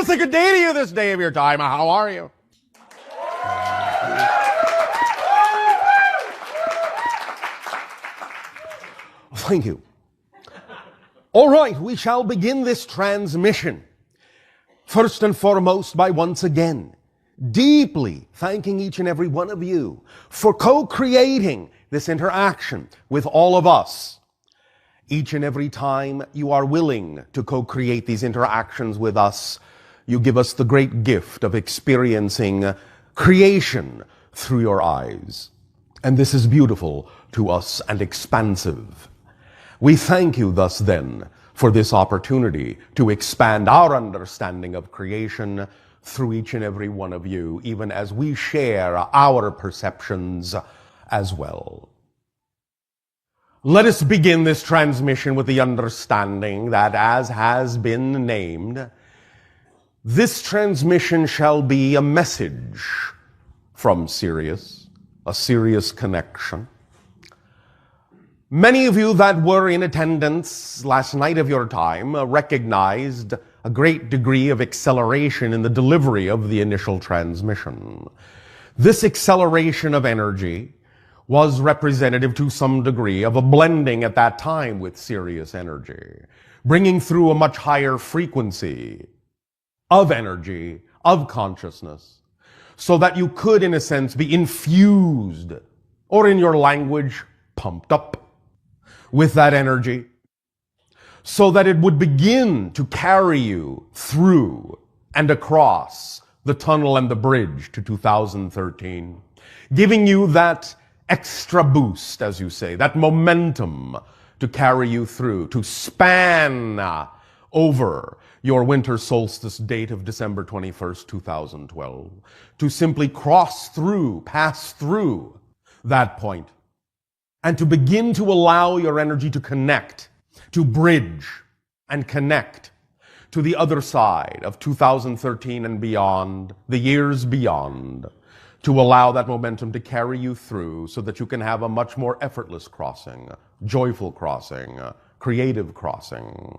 say good day to you this day of your time. How are you? Thank you. All right, we shall begin this transmission. First and foremost, by once again deeply thanking each and every one of you for co-creating this interaction with all of us. Each and every time you are willing to co-create these interactions with us, you give us the great gift of experiencing creation through your eyes. And this is beautiful to us and expansive. We thank you thus then for this opportunity to expand our understanding of creation through each and every one of you, even as we share our perceptions as well. Let us begin this transmission with the understanding that, as has been named, this transmission shall be a message from Sirius, a Sirius connection. Many of you that were in attendance last night of your time recognized a great degree of acceleration in the delivery of the initial transmission. This acceleration of energy was representative to some degree of a blending at that time with Sirius energy, bringing through a much higher frequency of energy, of consciousness, so that you could, in a sense, be infused, or in your language, pumped up with that energy, so that it would begin to carry you through and across the tunnel and the bridge to 2013, giving you that extra boost, as you say, that momentum to carry you through, to span over your winter solstice date of December 21st, 2012, to simply cross through, pass through that point, and to begin to allow your energy to connect, to bridge and connect to the other side of 2013 and beyond, the years beyond, to allow that momentum to carry you through so that you can have a much more effortless crossing, joyful crossing, creative crossing.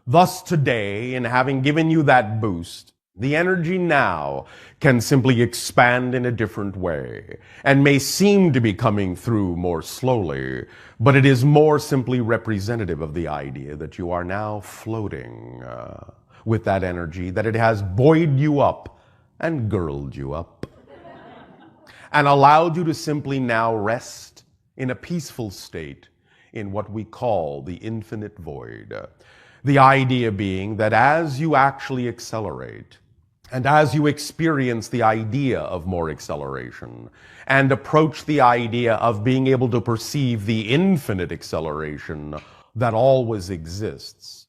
Thus today, in having given you that boost, the energy now can simply expand in a different way and may seem to be coming through more slowly, but it is more simply representative of the idea that you are now floating with that energy, that it has buoyed you up and girdled you up and allowed you to simply now rest in a peaceful state in what we call the infinite void. The idea being that as you actually accelerate, and as you experience the idea of more acceleration, and approach the idea of being able to perceive the infinite acceleration that always exists,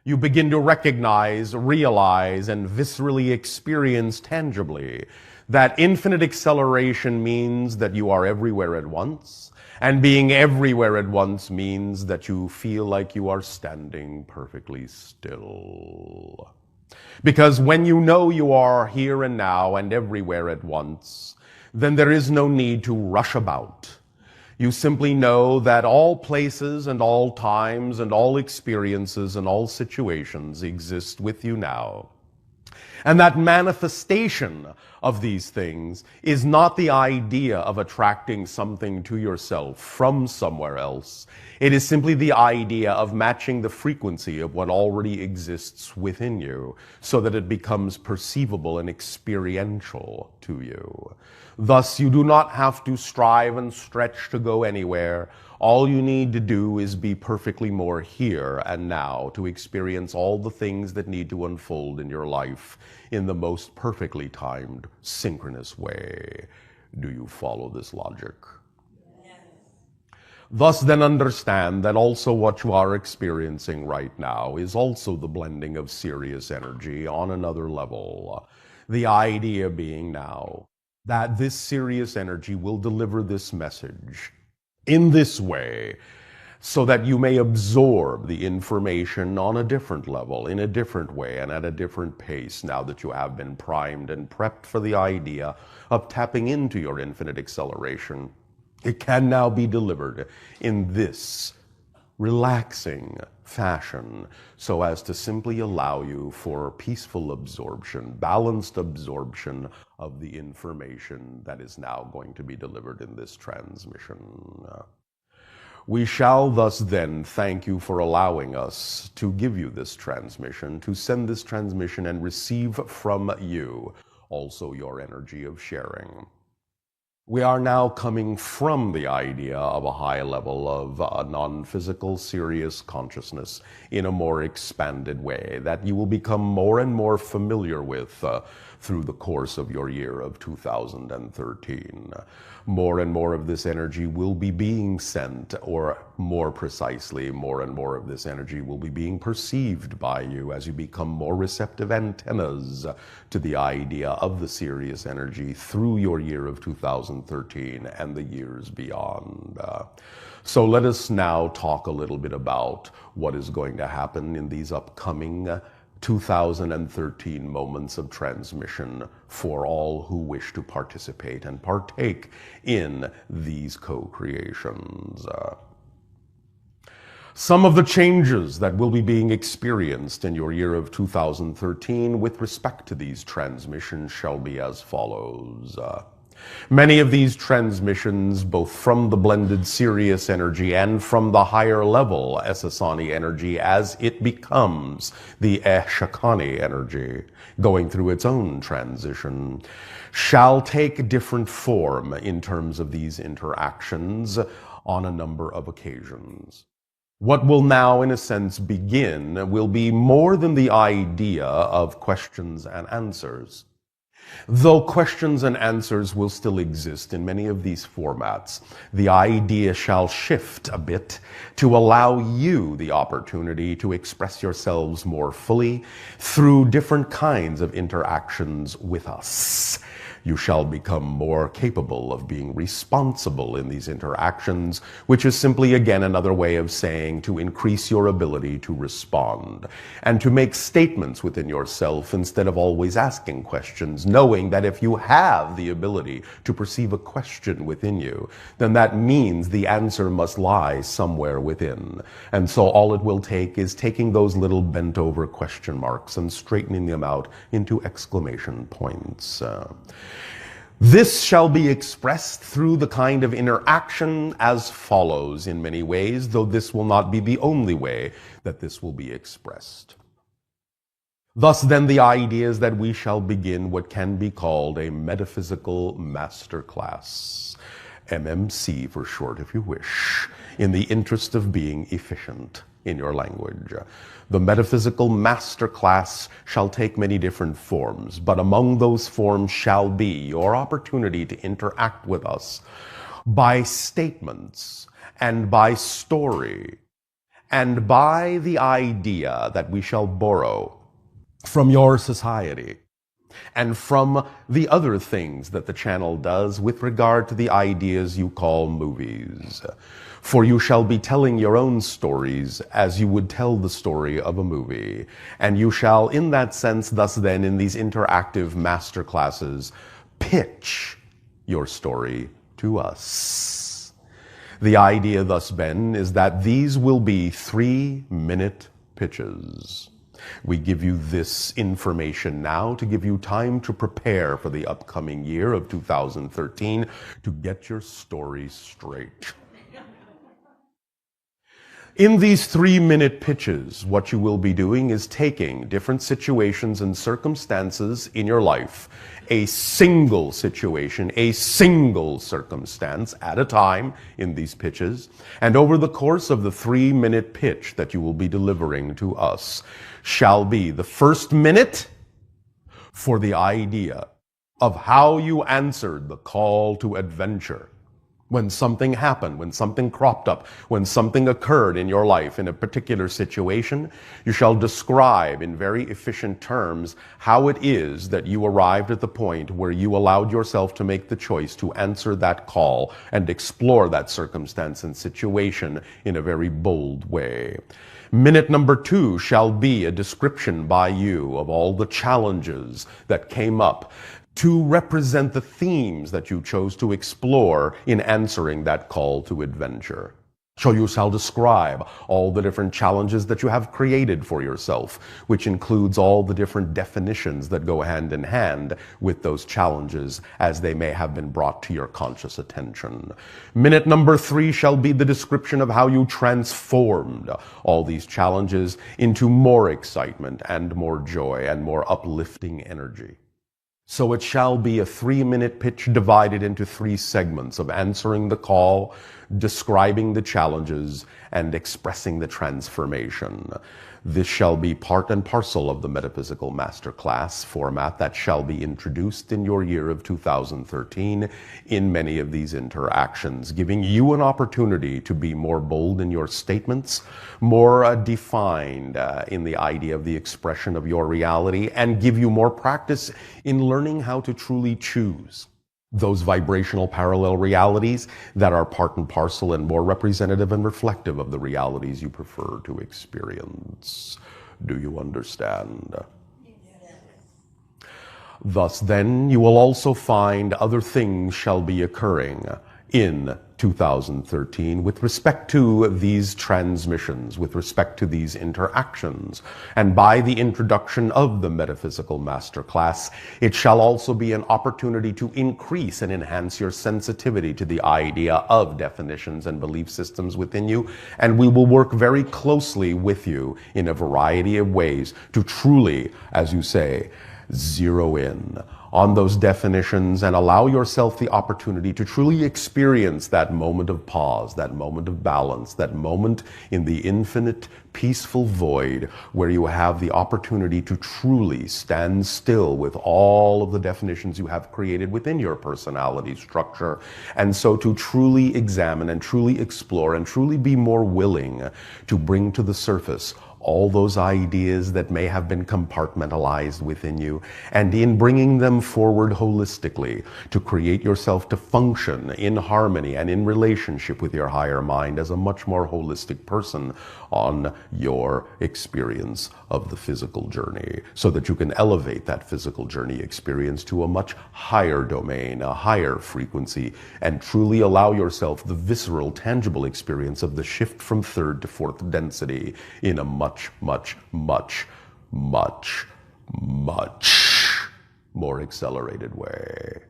you begin to recognize, realize, and viscerally experience tangibly that infinite acceleration means that you are everywhere at once, and being everywhere at once means that you feel like you are standing perfectly still. Because when you know you are here and now and everywhere at once, then there is no need to rush about. You simply know that all places and all times and all experiences and all situations exist with you now. And that manifestation of these things is not the idea of attracting something to yourself from somewhere else. It is simply the idea of matching the frequency of what already exists within you so that it becomes perceivable and experiential to you. Thus, you do not have to strive and stretch to go anywhere. All you need to do is be perfectly more here and now to experience all the things that need to unfold in your life in the most perfectly timed, synchronous way. Do you follow this logic? Yes. Thus then understand that also what you are experiencing right now is also the blending of Sirius energy on another level. The idea being now that this Sirius energy will deliver this message in this way so that you may absorb the information on a different level, in a different way, and at a different pace now that you have been primed and prepped for the idea of tapping into your infinite acceleration. It can now be delivered in this relaxing fashion, so as to simply allow you for peaceful absorption, balanced absorption of the information that is now going to be delivered in this transmission. We shall thus then thank you for allowing us to give you this transmission, to send this transmission and receive from you also your energy of sharing. We are now coming from the idea of a high level of non-physical, serious consciousness in a more expanded way that you will become more and more familiar with through the course of your year of 2013. More and more of this energy will be being sent, or more precisely, more and more of this energy will be being perceived by you as you become more receptive antennas to the idea of the serious energy through your year of 2013 and the years beyond. So let us now talk a little bit about what is going to happen in these upcoming 2013 moments of transmission for all who wish to participate and partake in these co-creations. Some of the changes that will be being experienced in your year of 2013 with respect to these transmissions shall be as follows. Many of these transmissions, both from the blended Sirius energy and from the higher level Essassani energy as it becomes the Eshakani energy, going through its own transition, shall take different form in terms of these interactions on a number of occasions. What will now, in a sense, begin will be more than the idea of questions and answers. Though questions and answers will still exist in many of these formats, the idea shall shift a bit to allow you the opportunity to express yourselves more fully through different kinds of interactions with us. You shall become more capable of being responsible in these interactions, which is simply, again, another way of saying to increase your ability to respond and to make statements within yourself instead of always asking questions, knowing that if you have the ability to perceive a question within you, then that means the answer must lie somewhere within. And so all it will take is taking those little bent over question marks and straightening them out into exclamation points. This shall be expressed through the kind of interaction as follows in many ways, though this will not be the only way that this will be expressed. Thus then the idea is that we shall begin what can be called a metaphysical masterclass, MMC for short if you wish, in the interest of being efficient in your language. The metaphysical masterclass shall take many different forms, but among those forms shall be your opportunity to interact with us by statements and by story and by the idea that we shall borrow from your society and from the other things that the channel does with regard to the ideas you call movies. For you shall be telling your own stories as you would tell the story of a movie. And you shall, in that sense, thus then, in these interactive masterclasses, pitch your story to us. The idea, thus, Ben, is that these will be 3-minute pitches. We give you this information now to give you time to prepare for the upcoming year of 2013 to get your story straight. In these 3-minute pitches, what you will be doing is taking different situations and circumstances in your life, a single situation, a single circumstance at a time in these pitches, and over the course of the 3-minute pitch that you will be delivering to us shall be the first minute for the idea of how you answered the call to adventure. When something happened, when something cropped up, when something occurred in your life in a particular situation, you shall describe in very efficient terms how it is that you arrived at the point where you allowed yourself to make the choice to answer that call and explore that circumstance and situation in a very bold way. Minute number 2 shall be a description by you of all the challenges that came up to represent the themes that you chose to explore in answering that call to adventure. So you shall describe all the different challenges that you have created for yourself, which includes all the different definitions that go hand in hand with those challenges as they may have been brought to your conscious attention. Minute number 3 shall be the description of how you transformed all these challenges into more excitement and more joy and more uplifting energy. So it shall be a 3-minute pitch divided into 3 segments of answering the call, describing the challenges, and expressing the transformation. This shall be part and parcel of the Metaphysical Masterclass format that shall be introduced in your year of 2013 in many of these interactions, giving you an opportunity to be more bold in your statements, more defined in the idea of the expression of your reality, and give you more practice in learning how to truly choose those vibrational parallel realities that are part and parcel and more representative and reflective of the realities you prefer to experience. Do you understand? Yes. Thus then, you will also find other things shall be occurring in 2013 with respect to these transmissions, with respect to these interactions. And by the introduction of the Metaphysical Masterclass, it shall also be an opportunity to increase and enhance your sensitivity to the idea of definitions and belief systems within you. And we will work very closely with you in a variety of ways to truly, as you say, zero in on those definitions and allow yourself the opportunity to truly experience that moment of pause, that moment of balance, that moment in the infinite peaceful void where you have the opportunity to truly stand still with all of the definitions you have created within your personality structure, and so to truly examine and truly explore and truly be more willing to bring to the surface all those ideas that may have been compartmentalized within you, and in bringing them forward holistically to create yourself to function in harmony and in relationship with your higher mind as a much more holistic person on your experience of the physical journey, so that you can elevate that physical journey experience to a much higher domain, a higher frequency, and truly allow yourself the visceral, tangible experience of the shift from 3rd to 4th density in a much more accelerated way.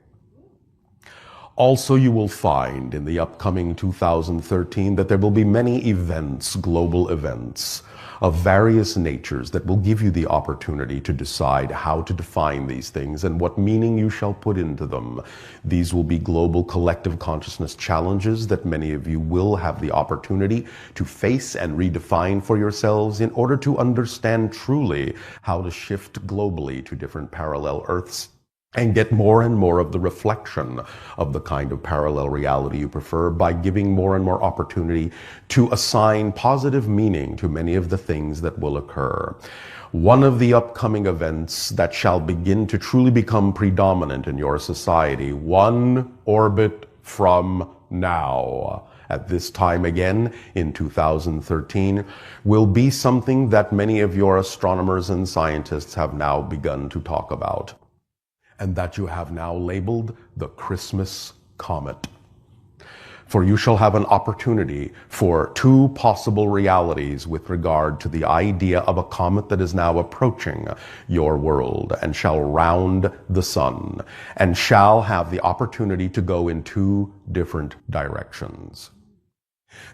Also, you will find in the upcoming 2013 that there will be many events, global events of various natures that will give you the opportunity to decide how to define these things and what meaning you shall put into them. These will be global collective consciousness challenges that many of you will have the opportunity to face and redefine for yourselves in order to understand truly how to shift globally to different parallel Earths and get more and more of the reflection of the kind of parallel reality you prefer by giving more and more opportunity to assign positive meaning to many of the things that will occur. One of the upcoming events that shall begin to truly become predominant in your society, 1 orbit from now, at this time again in 2013, will be something that many of your astronomers and scientists have now begun to talk about, and that you have now labeled the Christmas comet. For you shall have an opportunity for 2 possible realities with regard to the idea of a comet that is now approaching your world and shall round the sun and shall have the opportunity to go in 2 different directions.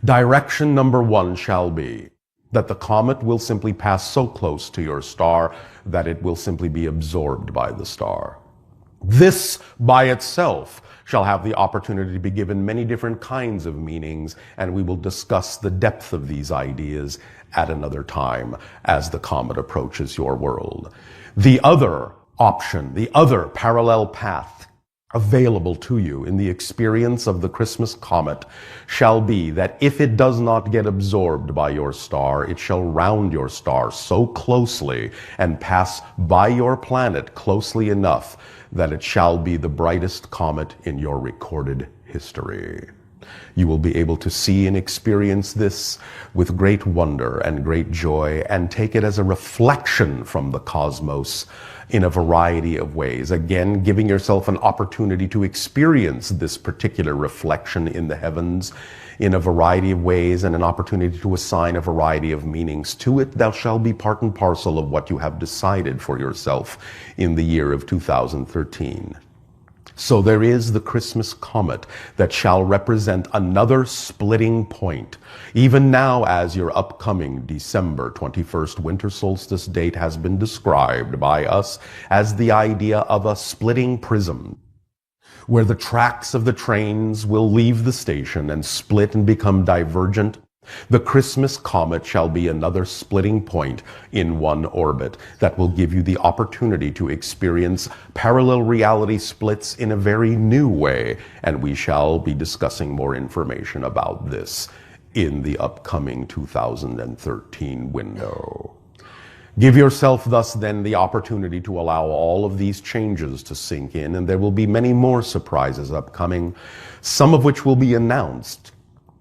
Direction number 1 shall be that the comet will simply pass so close to your star that it will simply be absorbed by the star. This by itself shall have the opportunity to be given many different kinds of meanings, and we will discuss the depth of these ideas at another time as the comet approaches your world. The other option, the other parallel path available to you in the experience of the Christmas comet shall be that if it does not get absorbed by your star, it shall round your star so closely and pass by your planet closely enough that it shall be the brightest comet in your recorded history. You will be able to see and experience this with great wonder and great joy, and take it as a reflection from the cosmos in a variety of ways. Again, giving yourself an opportunity to experience this particular reflection in the heavens in a variety of ways, and an opportunity to assign a variety of meanings to it that shall be part and parcel of what you have decided for yourself in the year of 2013. So there is the Christmas comet that shall represent another splitting point. Even now, as your upcoming December 21st winter solstice date has been described by us as the idea of a splitting prism, where the tracks of the trains will leave the station and split and become divergent, the Christmas comet shall be another splitting point in one orbit that will give you the opportunity to experience parallel reality splits in a very new way, and we shall be discussing more information about this in the upcoming 2013 window. Give yourself thus then the opportunity to allow all of these changes to sink in, and there will be many more surprises upcoming, some of which will be announced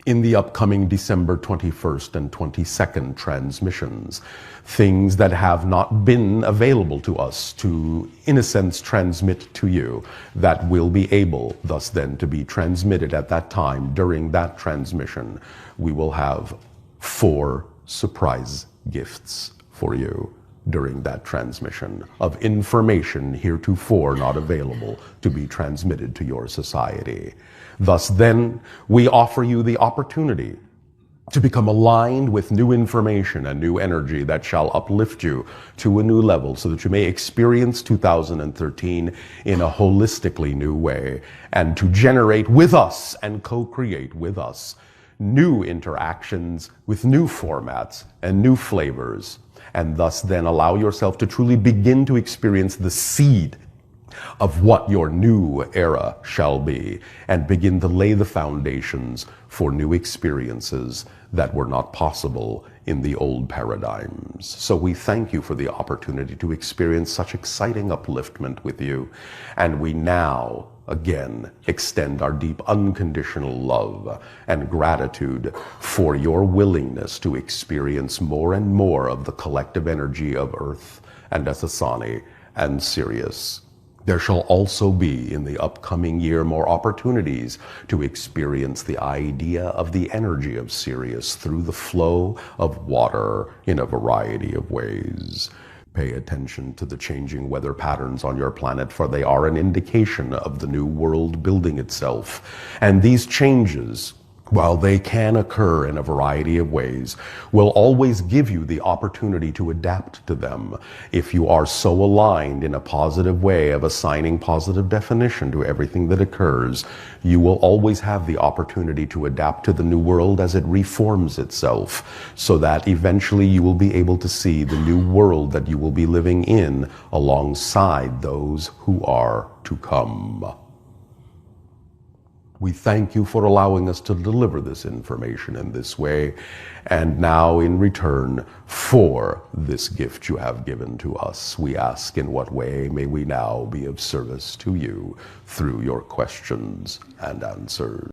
in the upcoming December 21st and 22nd transmissions. Things that have not been available to us to, in a sense, transmit to you, that will be able thus then to be transmitted at that time. During that transmission, we will have 4 surprise gifts for you during that transmission of information heretofore not available to be transmitted to your society. Thus then, we offer you the opportunity to become aligned with new information and new energy that shall uplift you to a new level, so that you may experience 2013 in a holistically new way, and to generate with us and co-create with us new interactions with new formats and new flavors, and thus then allow yourself to truly begin to experience the seed of what your new era shall be, and begin to lay the foundations for new experiences that were not possible in the old paradigms. So we thank you for the opportunity to experience such exciting upliftment with you, and we now again extend our deep unconditional love and gratitude for your willingness to experience more and more of the collective energy of Earth and Ethasani and Sirius. There shall also be in the upcoming year more opportunities to experience the idea of the energy of Sirius through the flow of water in a variety of ways. Pay attention to the changing weather patterns on your planet, for they are an indication of the new world building itself. And these changes, while they can occur in a variety of ways, will always give you the opportunity to adapt to them. If you are so aligned in a positive way of assigning positive definition to everything that occurs, you will always have the opportunity to adapt to the new world as it reforms itself, so that eventually you will be able to see the new world that you will be living in alongside those who are to come. We thank you for allowing us to deliver this information in this way, and now in return for this gift you have given to us, we ask, in what way may we now be of service to you through your questions and answers?